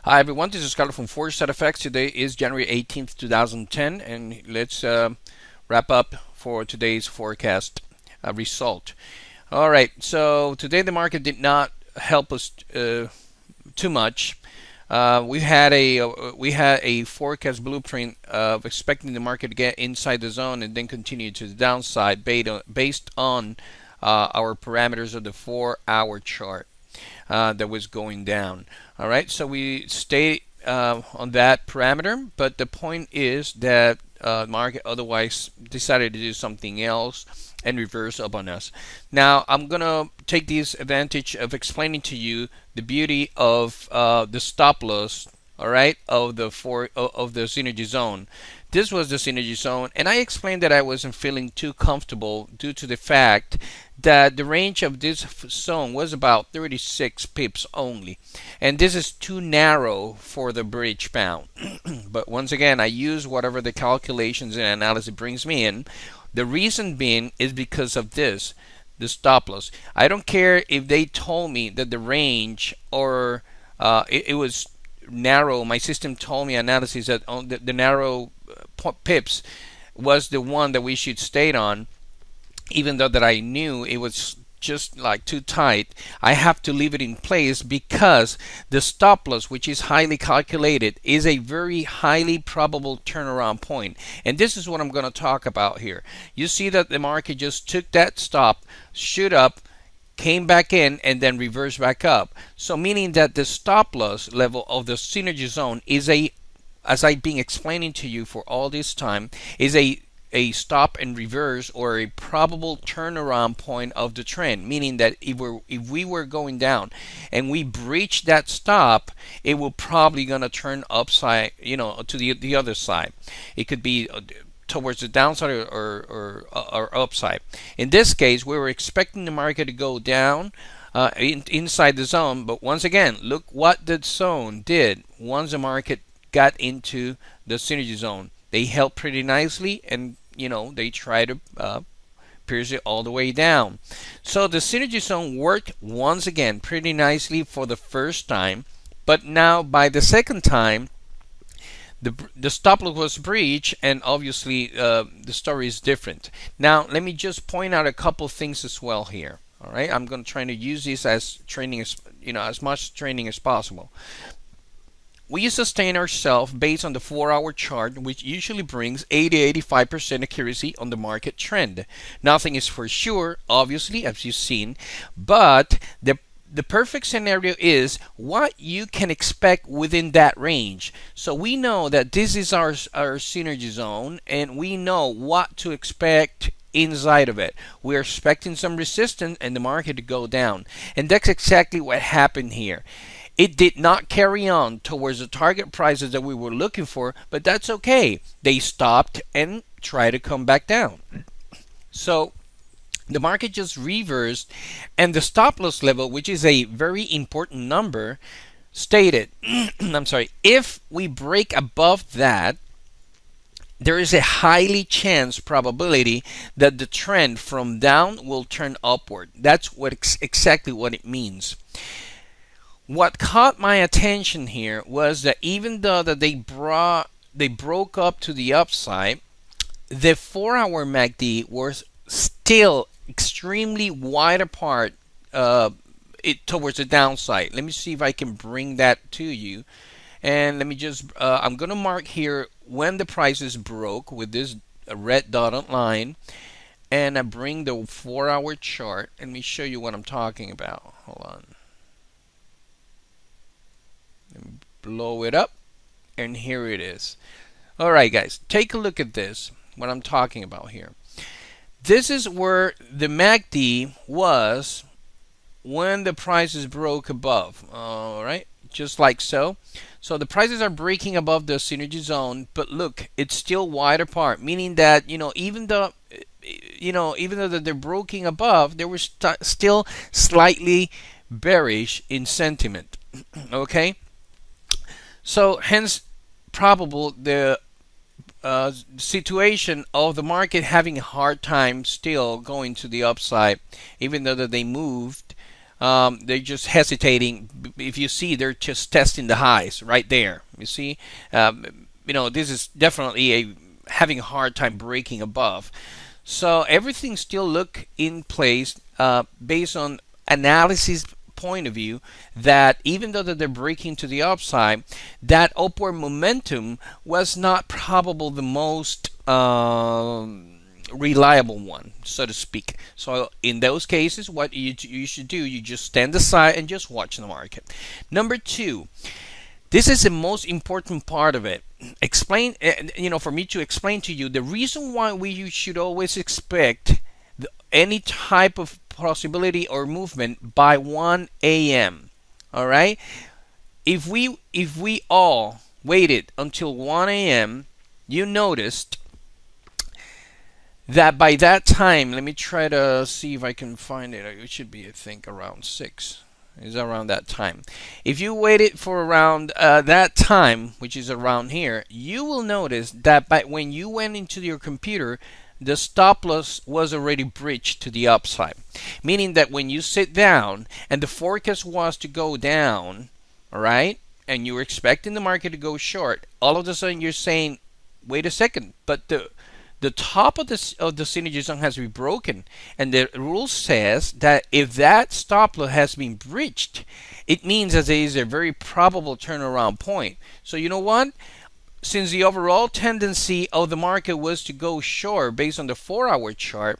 Hi everyone, this is Carlos from Forex. Today is January 18th, 2010, and let's wrap up for today's forecast result. All right, so today the market did not help us too much. We had a forecast blueprint of expecting the market to get inside the zone and then continue to the downside based on our parameters of the 4-hour chart that was going down. All right, so we stay on that parameter, but the point is that market otherwise decided to do something else and reverse up on us. Now I'm gonna take this advantage of explaining to you the beauty of the stop loss, all right, of the synergy zone. This was the synergy zone, and I explained that I wasn't feeling too comfortable due to the fact that the range of this zone was about 36 pips only, and this is too narrow for the bridge bound. But once again, I use whatever the calculations and analysis brings me in. The reason being is because of this, the stop loss. I don't care if they told me that the range or it was narrow. My system told me analysis that the narrow pips was the one that we should stay on, even though that I knew it was just like too tight. I have to leave it in place because the stop loss, which is highly calculated, is a very highly probable turnaround point. And this is what I'm going to talk about here. You see that the market just took that stop, shoot up, came back in, and then reversed back up. So meaning that the stop loss level of the synergy zone is as I've been explaining to you for all this time, is a stop and reverse or a probable turnaround point of the trend, meaning that if we were going down and we breach that stop, it will probably gonna turn upside, to the other side. It could be towards the downside or upside. In this case, we were expecting the market to go down inside the zone, but once again, look what the zone did once the market got into the synergy zone. They held pretty nicely, and they try to pierce it all the way down. So the synergy zone worked once again pretty nicely for the first time, but now by the second time the stop loss was breached, and obviously the story is different. Now let me just point out a couple things as well here. All right, I'm going to try to use this as training, as much training as possible. We sustain ourselves based on the 4-hour chart, which usually brings 80-85% accuracy on the market trend. Nothing is for sure, obviously, as you've seen, but the perfect scenario is what you can expect within that range. So we know that this is our synergy zone, and we know what to expect inside of it. We're expecting some resistance and the market to go down, and that's exactly what happened here. It did not carry on towards the target prices that we were looking for, but that's okay. They stopped and tried to come back down. So the market just reversed, and the stop loss level, which is a very important number, stated, I'm sorry, if we break above that, there is a highly chance probability that the trend from down will turn upward. That's exactly what it means. What caught my attention here was that even though that they broke up to the upside, the 4-hour MACD was still extremely wide apart towards the downside. Let me see if I can bring that to you. And let me just, I'm going to mark here when the prices broke with this red dotted line. And I bring the 4-hour chart. Let me show you what I'm talking about. Hold on. And blow it up, and here it is. All right, guys, take a look at this, what I'm talking about here. This is where the MACD was when the prices broke above. All right, just like so. So the prices are breaking above the synergy zone, but look, it's still wide apart, meaning that even though that they're breaking above, they were still slightly bearish in sentiment. Okay. So hence probable the situation of the market having a hard time still going to the upside, even though that they moved They're just hesitating. If you see, they're just testing the highs right there. You see, this is definitely having a hard time breaking above. So everything still look in place based on analysis point of view, that even though that they're breaking to the upside, that upward momentum was not probably the most reliable one, so to speak. So in those cases, what you should do, you just stand aside and just watch the market. Number two, this is the most important part of it. For me to explain to you the reason why you should always expect any type of possibility or movement by 1 a.m. All right. If we all waited until 1 a.m., you noticed that by that time, let me try to see if I can find it. It should be, I think, around 6. Is around that time. If you waited for around that time, which is around here, you will notice that when you went into your computer, the stop loss was already breached to the upside. Meaning that when you sit down and the forecast was to go down, all right, and you were expecting the market to go short, all of a sudden you're saying, wait a second, but the top of the synergy zone has to be broken, and the rule says that if that stop loss has been breached, it means that there is a very probable turnaround point. So you know what? Since the overall tendency of the market was to go short based on the 4-hour chart,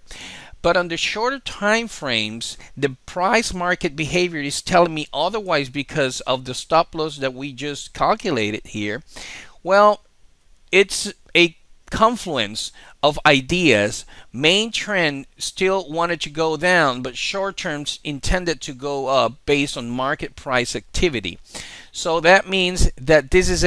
but on the shorter time frames, the price market behavior is telling me otherwise because of the stop loss that we just calculated here. Well, it's a confluence of ideas. Main trend still wanted to go down, but short terms intended to go up based on market price activity. So that means that this is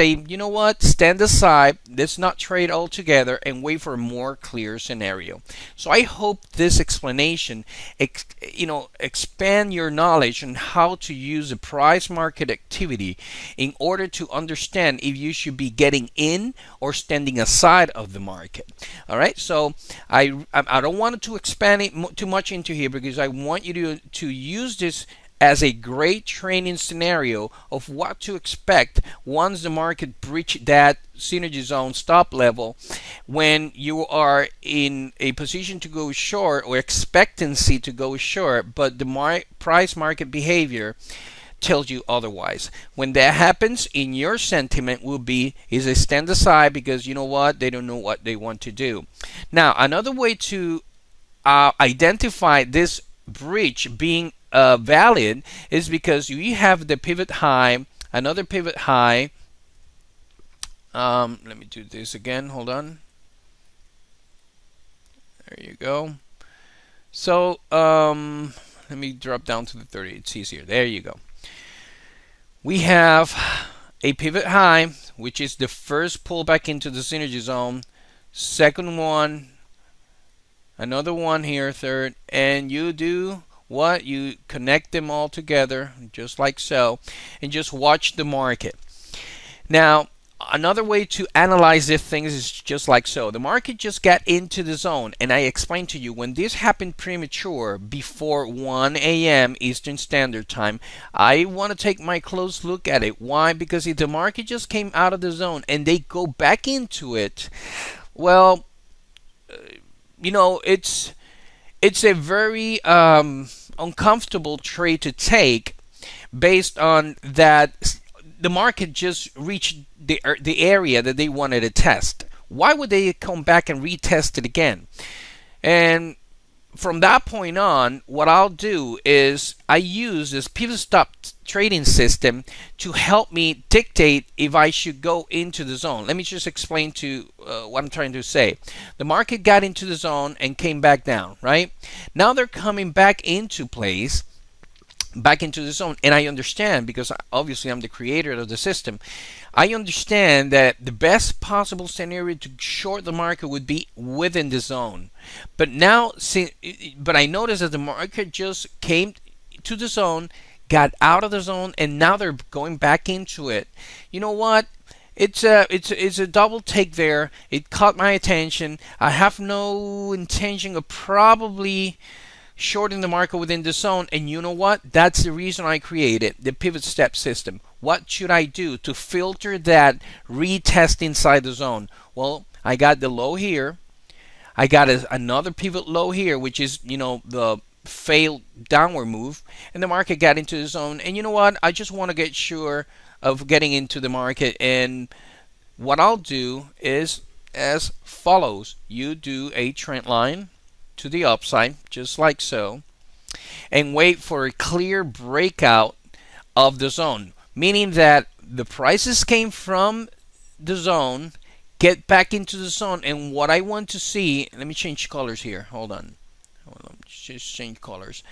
stand aside, let's not trade altogether and wait for a more clear scenario. So I hope this explanation expand your knowledge on how to use the price market activity in order to understand if you should be getting in or standing aside of the market. All right, so I don't want to expand it too much into here, because I want you to use this as a great training scenario of what to expect once the market breaches that synergy zone stop level, when you are in a position to go short or expectancy to go short, but the price market behavior tells you otherwise. When that happens, in your sentiment will be is a stand aside, because you know what, they don't know what they want to do. Now another way to identify this breach being valid is because you have the pivot high, another pivot high. Let me do this again, hold on. There you go. So let me drop down to the 30, it's easier. There you go. We have a pivot high, which is the first pullback into the synergy zone, second one, another one here, third, and you do what? You connect them all together just like so, and just watch the market. Now another way to analyze these things is just like so. The market just got into the zone, and I explained to you when this happened premature before 1 a.m. Eastern Standard Time, I want to take my close look at it. Why? Because if the market just came out of the zone and they go back into it, well, it's a very uncomfortable trade to take, based on that the market just reached the area that they wanted to test. Why would they come back and retest it again? And from that point on, what I'll do is I use this pivot stop trading system to help me dictate if I should go into the zone. Let me just explain to what I'm trying to say. The market got into the zone and came back down, right? Now they're coming back into place, back into the zone, and I understand, because obviously I'm the creator of the system, I understand that the best possible scenario to short the market would be within the zone. But now, but I noticed that the market just came to the zone, got out of the zone, and now they're going back into it. You know what? It's a double take there. It caught my attention. I have no intention of probably shorting the market within the zone. And you know what? That's the reason I created the pivot step system. What should I do to filter that retest inside the zone? Well, I got the low here. I got another pivot low here, which is, the failed downward move, and the market got into the zone. And you know what? I just want to get sure of getting into the market, and what I'll do is as follows. You do a trend line to the upside, just like so, and wait for a clear breakout of the zone, meaning that the prices came from the zone, get back into the zone. And what I want to see, let me change colors here. Hold on, just change colors.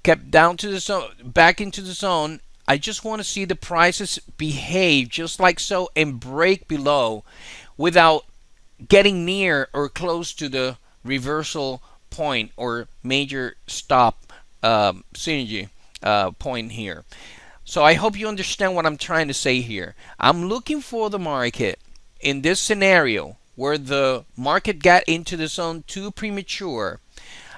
Kept down to the zone, back into the zone. I just want to see the prices behave just like so and break below without getting near or close to the reversal point or major stop synergy point here. So I hope you understand what I'm trying to say here. I'm looking for the market in this scenario where the market got into the zone too premature.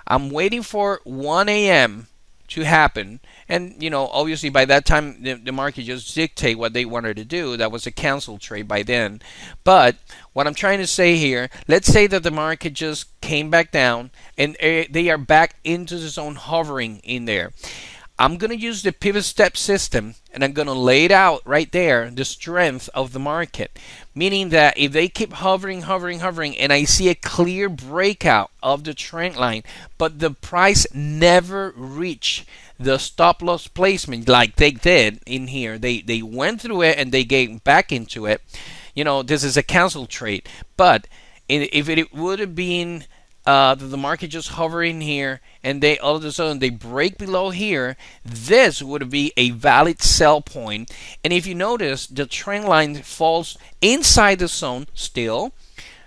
I'm waiting for 1 a.m. to happen, and obviously by that time the market just dictate what they wanted to do. That was a cancel trade by then. But what I'm trying to say here, let's say that the market just came back down and they are back into the zone, hovering in there. I'm going to use the pivot step system, and I'm going to lay it out right there, the strength of the market. Meaning that if they keep hovering, and I see a clear breakout of the trend line, but the price never reach the stop loss placement like they did in here. They went through it and they came back into it. This is a cancel trade. But if it would have been the market just hovering here and they all of a sudden they break below here, this would be a valid sell point. And if you notice, the trend line falls inside the zone still.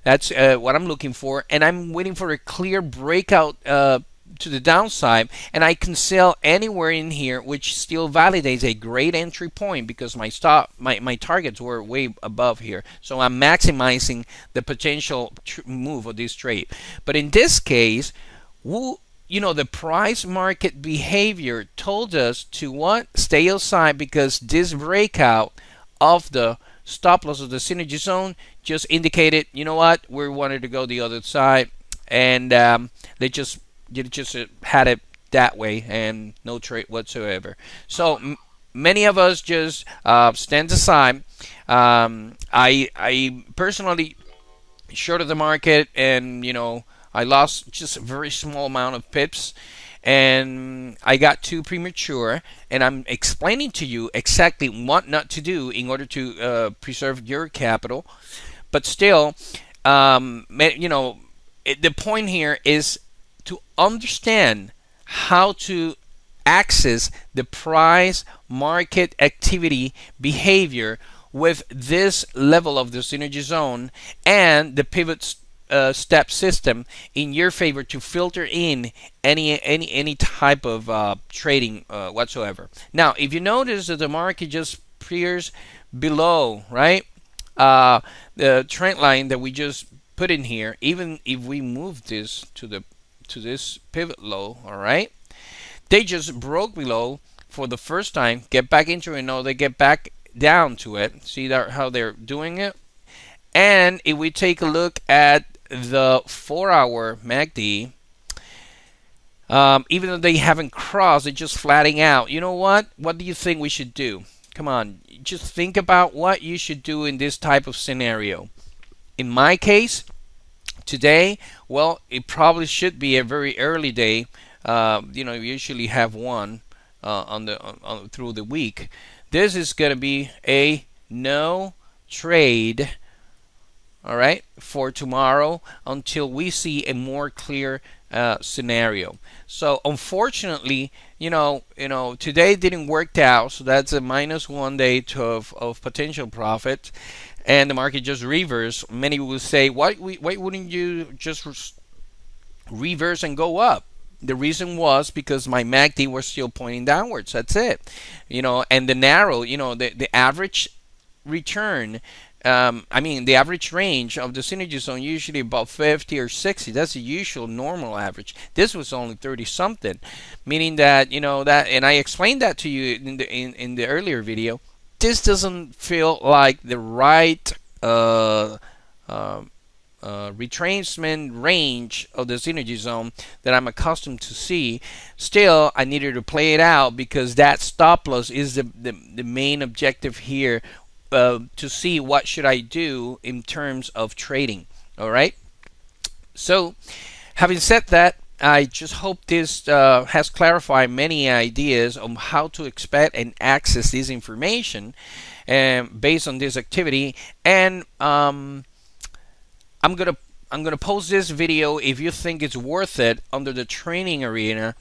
That's what I'm looking for, and I'm waiting for a clear breakout to the downside, and I can sell anywhere in here, which still validates a great entry point because my targets were way above here. So I'm maximizing the potential move of this trade. But in this case, the price market behavior told us to what? Stay outside, because this breakout of the stop loss of the synergy zone just indicated, you know what, we wanted to go the other side, and they just had it that way and no trade whatsoever. So many of us just stand aside. I personally shorted the market, and I lost just a very small amount of pips, and I got too premature. And I'm explaining to you exactly what not to do in order to preserve your capital. But still, the point here is to understand how to access the price market activity behavior with this level of the synergy zone and the pivot step system in your favor to filter in any type of trading whatsoever. Now, if you notice that the market just appears below, right, the trend line that we just put in here, even if we move this to this pivot low, all right, they just broke below for the first time, get back into it. No, they get back down to it. See how they're doing it? And if we take a look at the 4-hour MACD, even though they haven't crossed, they're just flatting out. You know what? What do you think we should do? Come on, just think about what you should do in this type of scenario. In my case, today, well, it probably should be a very early day. You usually have one through the week. This is going to be a no trade, all right, for tomorrow until we see a more clear scenario. So unfortunately, today didn't work out. So that's a -1 day of potential profit. And the market just reversed. Many will say, why wouldn't you just reverse and go up? The reason was because my MACD was still pointing downwards. That's it. And the narrow, the average return, I mean, the average range of the synergy zone usually about 50 or 60. That's the usual normal average. This was only 30 something, meaning that, you know, that, and I explained that to you in the earlier video. This doesn't feel like the right uh, retracement range of the synergy zone that I'm accustomed to see. Still, I needed to play it out because that stop loss is the main objective here, to see what should I do in terms of trading. All right. So, having said that, I just hope this has clarified many ideas on how to expect and access this information based on this activity. And I'm gonna post this video if you think it's worth it under the training arena,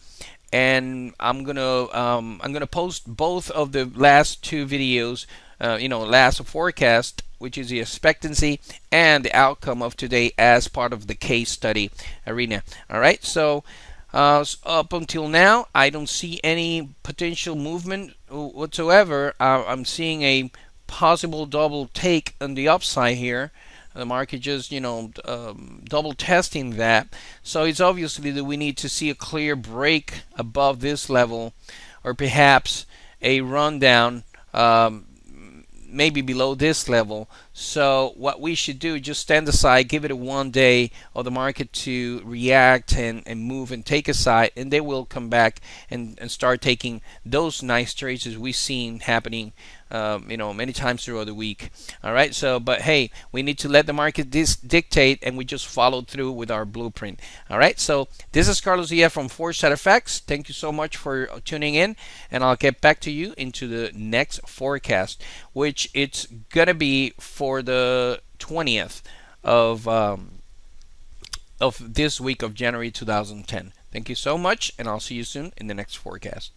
and I'm gonna post both of the last two videos. Last forecast, which is the expectancy and the outcome of today as part of the case study arena. All right, so up until now, I don't see any potential movement whatsoever. I'm seeing a possible double take on the upside here. The market just, double testing that. So it's obviously that we need to see a clear break above this level, or perhaps a rundown, maybe below this level. So what we should do, just stand aside, give it a 1 day of the market to react and move and take a side, and they will come back and start taking those nice trades as we've seen happening many times throughout the week. All right, so but hey, we need to let the market dictate, and we just followed through with our blueprint. All right, so this is Carlos Diaz from Forex. Thank you so much for tuning in, and I'll get back to you into the next forecast, which it's gonna be for the 20th of this week of January 2010. Thank you so much, and I'll see you soon in the next forecast.